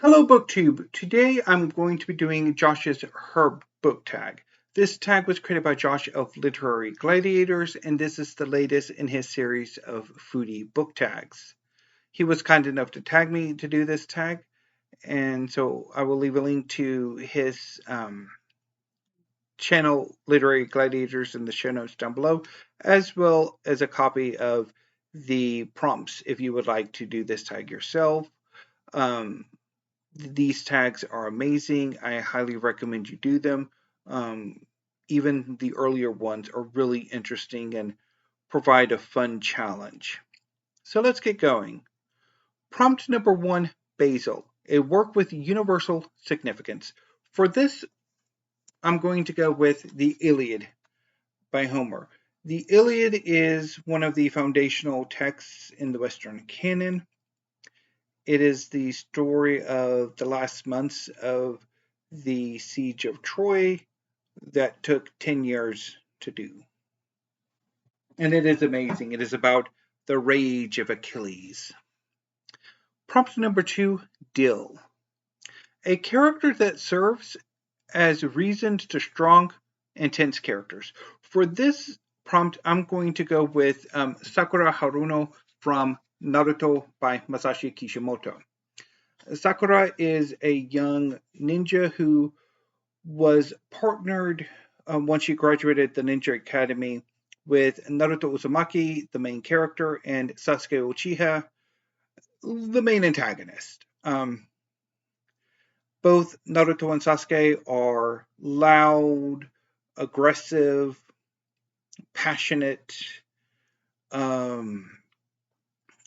Hello BookTube. Today I'm going to be doing Josh's Herb book tag. This tag was created by Josh of Literary Gladiators, and this is the latest in his series of foodie book tags. He was kind enough to tag me to do this tag, and so I will leave a link to his channel, Literary Gladiators, in the show notes down below, as well as a copy of the prompts if you would like to do this tag yourself. Um, these tags are amazing. I highly recommend you do them. Um, Even the earlier ones are really interesting and provide a fun challenge. So let's get going. Prompt number 1, Basil, a work with universal significance. For this, I'm going to go with the Iliad by Homer. The Iliad is one of the foundational texts in the Western canon. It is the story of the last months of the siege of Troy that took 10 years to do. And it is amazing. It is about the rage of Achilles. Prompt number 2, Dill. A character that serves as reasons to strong, intense characters. For this prompt, I'm going to go with Sakura Haruno from Naruto by Masashi Kishimoto. Sakura is a young ninja who was partnered once she graduated the Ninja Academy with Naruto Uzumaki, the main character, and Sasuke Uchiha, the main antagonist. Both Naruto and Sasuke are loud, aggressive, passionate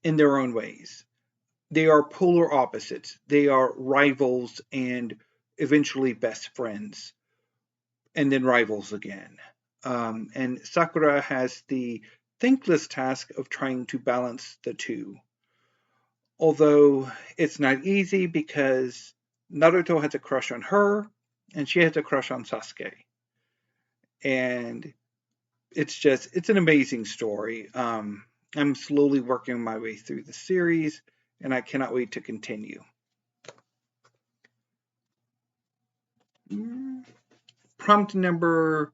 in their own ways. They are polar opposites. They are rivals and eventually best friends, and then rivals again. And Sakura has the thankless task of trying to balance the two. Although it's not easy because Naruto has a crush on her and she has a crush on Sasuke. And it's an amazing story. I'm slowly working my way through the series and I cannot wait to continue. Prompt number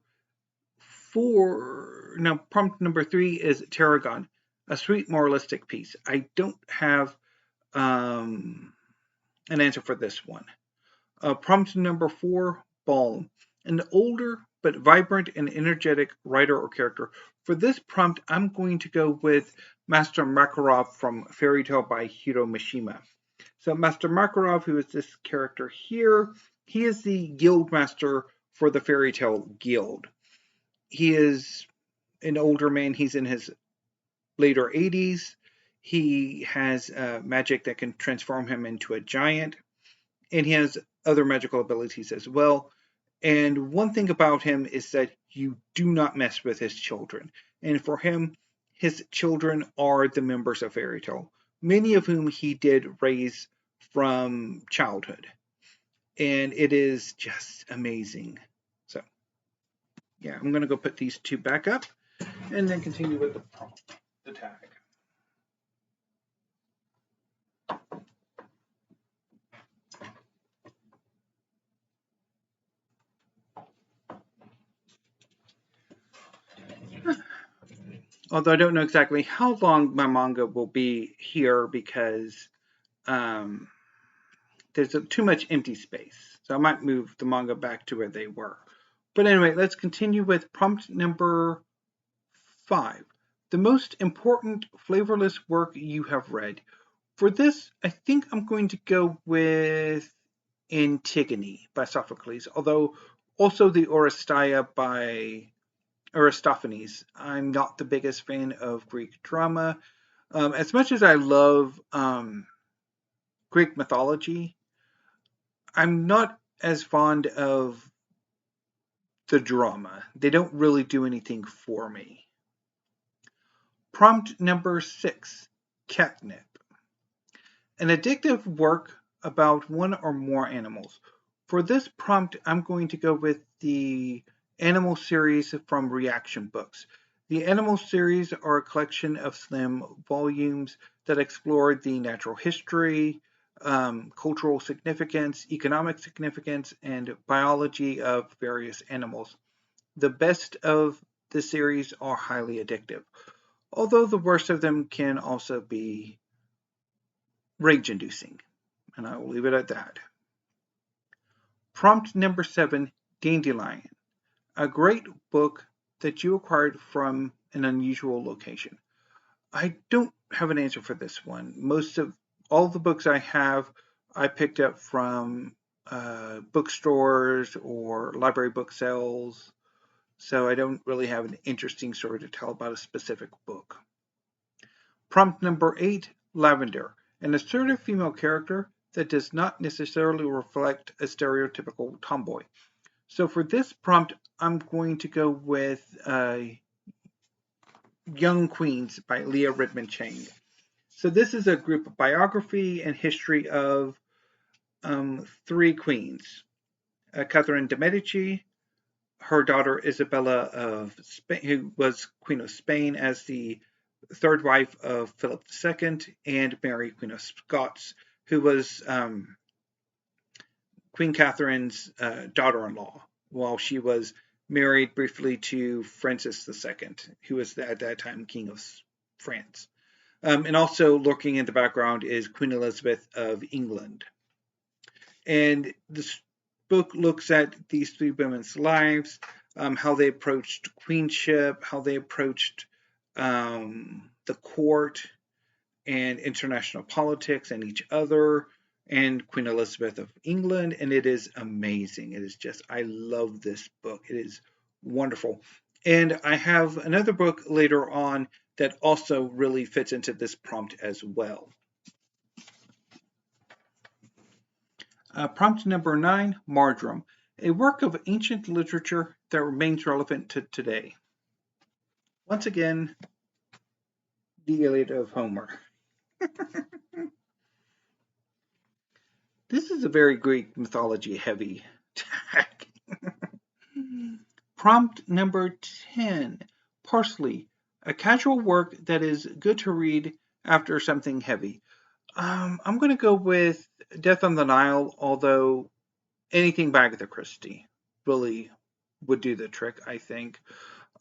prompt number 3 is Tarragon, a sweet moralistic piece. I don't have an answer for this one. Prompt number 4, Balm, an older but vibrant and energetic writer or character. For this prompt, I'm going to go with Master Makarov from Fairy Tale by Hiro Mishima. So Master Makarov, who is this character here, he is the guild master for the Fairy Tale Guild. He is an older man. He's in his later 80s. He has magic that can transform him into a giant, and he has other magical abilities as well. And one thing about him is that you do not mess with his children. And for him, his children are the members of Fairy Tale, many of whom he did raise from childhood. And it is just amazing. So, yeah, I'm going to go put these two back up and then continue with the tag. Although I don't know exactly how long my manga will be here because there's too much empty space. So I might move the manga back to where they were. But anyway, let's continue with prompt number 5. The most important flavorless work you have read. For this, I think I'm going to go with Antigone by Sophocles, although also the Oresteia by Aristophanes. I'm not the biggest fan of Greek drama. As much as I love Greek mythology, I'm not as fond of the drama. They don't really do anything for me. Prompt number 6, Catnip. An addictive work about one or more animals. For this prompt, I'm going to go with the Animal series from Reaction Books. The Animal series are a collection of slim volumes that explore the natural history, cultural significance, economic significance, and biology of various animals. The best of the series are highly addictive, although the worst of them can also be rage-inducing, and I will leave it at that. Prompt number 7, Dandelion, a great book that you acquired from an unusual location. I don't have an answer for this one. Most of all the books I have, I picked up from bookstores or library book sales, so I don't really have an interesting story to tell about a specific book. Prompt number 8, Lavender, an assertive female character that does not necessarily reflect a stereotypical tomboy. So for this prompt, I'm going to go with Young Queens by Leah Redmond Chang. So this is a group biography and history of 3 queens. Catherine de' Medici, her daughter Isabella of Spain, who was Queen of Spain as the third wife of Philip II, and Mary, Queen of Scots, who was Queen Catherine's daughter-in-law, while she was married briefly to Francis II, who was at that time King of France. And also lurking in the background is Queen Elizabeth of England. And this book looks at these 3 women's lives, how they approached queenship, how they approached the court and international politics and each other, and Queen Elizabeth of England. And it is amazing. It is just, I love this book. It is wonderful. And I have another book later on that also really fits into this prompt as well. Prompt number 9, Marjoram, a work of ancient literature that remains relevant to today. Once again, the Iliad of Homer. This is a very Greek mythology heavy tag. Prompt number 10, Parsley, a casual work that is good to read after something heavy. I'm going to go with Death on the Nile, although anything by Agatha Christie really would do the trick, I think.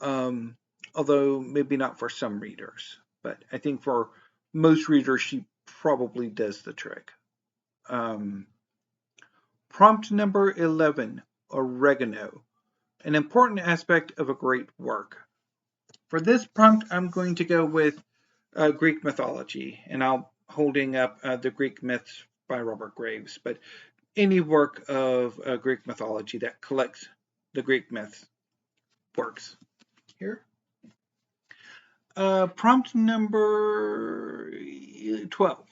Although maybe not for some readers, but I think for most readers, she probably does the trick. Prompt number 11, Oregano, an important aspect of a great work. For this prompt, I'm going to go with Greek mythology, and I'll holding up the Greek myths by Robert Graves, but any work of Greek mythology that collects the Greek myths works. Here. Prompt number 12,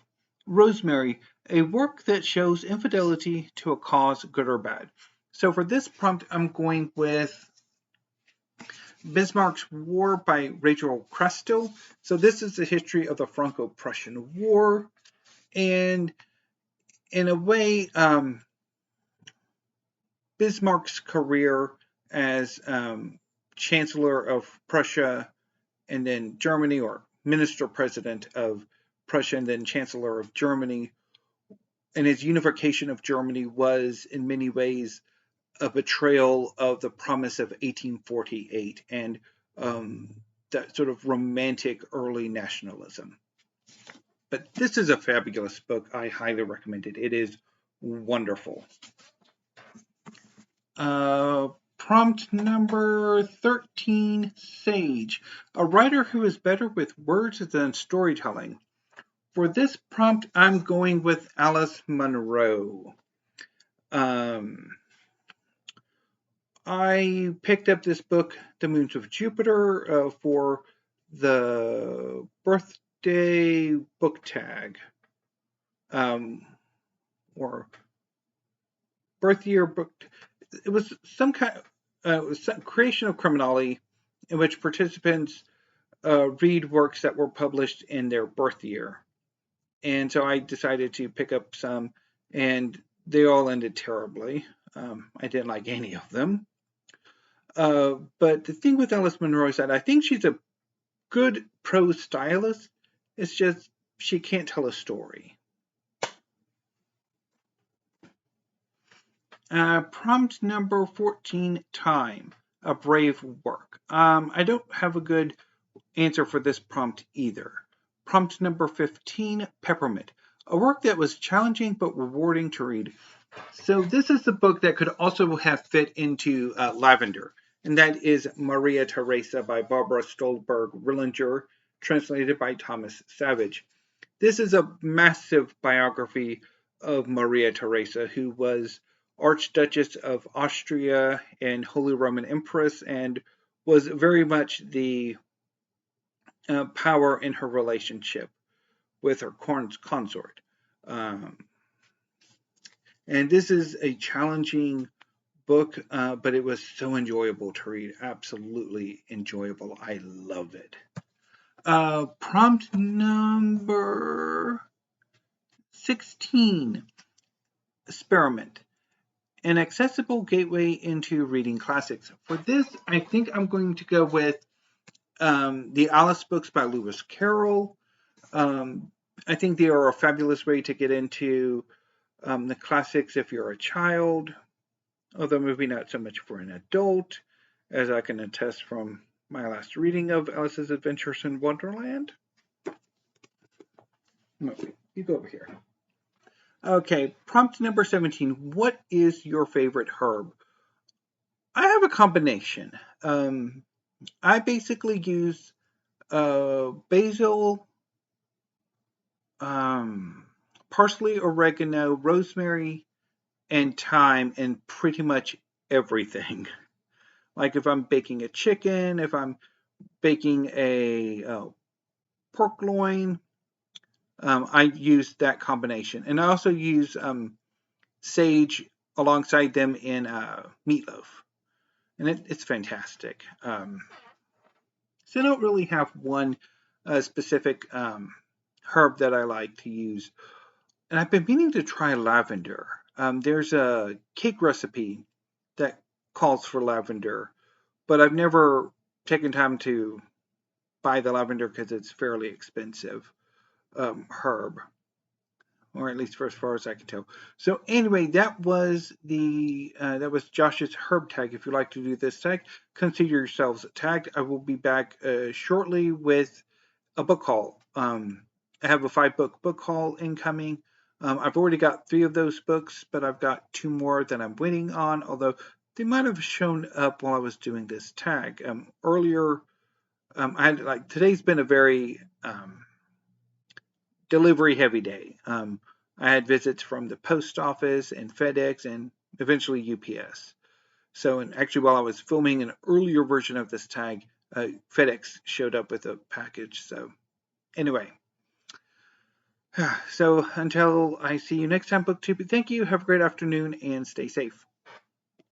Rosemary, a work that shows infidelity to a cause, good or bad. So for this prompt, I'm going with Bismarck's War by Rachel Crastill. So this is the history of the Franco-Prussian War, and in a way, Bismarck's career as Chancellor of Prussia and then Germany, or Minister President of Prussia and then Chancellor of Germany, and his unification of Germany was in many ways a betrayal of the promise of 1848 and that sort of romantic early nationalism. But this is a fabulous book. I highly recommend it. It is wonderful. Prompt number 13, Sage, a writer who is better with words than storytelling. For this prompt, I'm going with Alice Munro. I picked up this book, The Moons of Jupiter, for the birthday book tag, or birth year book. It was some kind of creation of criminology in which participants read works that were published in their birth year. And so I decided to pick up some, and they all ended terribly. I didn't like any of them. But the thing with Alice Munro is that I think she's a good prose stylist. It's just she can't tell a story. Prompt number 14, time. A brave work. I don't have a good answer for this prompt either. Prompt number 15, peppermint. A work that was challenging but rewarding to read. So this is the book that could also have fit into Lavender, and that is Maria Theresa by Barbara Stolberg-Rillinger, translated by Thomas Savage. This is a massive biography of Maria Theresa, who was Archduchess of Austria and Holy Roman Empress, and was very much the power in her relationship with her consort. And this is a challenging book, but it was so enjoyable to read. Absolutely enjoyable. I love it. Prompt number 16, experiment. An accessible gateway into reading classics. For this, I think I'm going to go with the Alice books by Lewis Carroll. I think they are a fabulous way to get into the classics if you're a child, although maybe not so much for an adult, as I can attest from my last reading of Alice's Adventures in Wonderland. No, you go over here. Okay, prompt number 17. What is your favorite herb? I have a combination. I basically use basil, parsley, oregano, rosemary, and thyme in pretty much everything. Like if I'm baking a chicken, if I'm baking a pork loin, I use that combination. And I also use sage alongside them in meatloaf. And it's fantastic. So I don't really have one specific herb that I like to use. And I've been meaning to try lavender. There's a cake recipe that calls for lavender, but I've never taken time to buy the lavender because it's fairly expensive herb, or at least for as far as I can tell. So anyway, that was Josh's herb tag. If you'd like to do this tag, consider yourselves tagged. I will be back shortly with a book haul. I have a 5-book book haul incoming. I've already got 3 of those books, but I've got 2 more that I'm waiting on, although they might have shown up while I was doing this tag. Earlier, I had today's been a very delivery heavy day. I had visits from the post office and FedEx and eventually UPS. So, and actually, while I was filming an earlier version of this tag, FedEx showed up with a package. So, anyway. So until I see you next time, BookTube, thank you. Have a great afternoon and stay safe.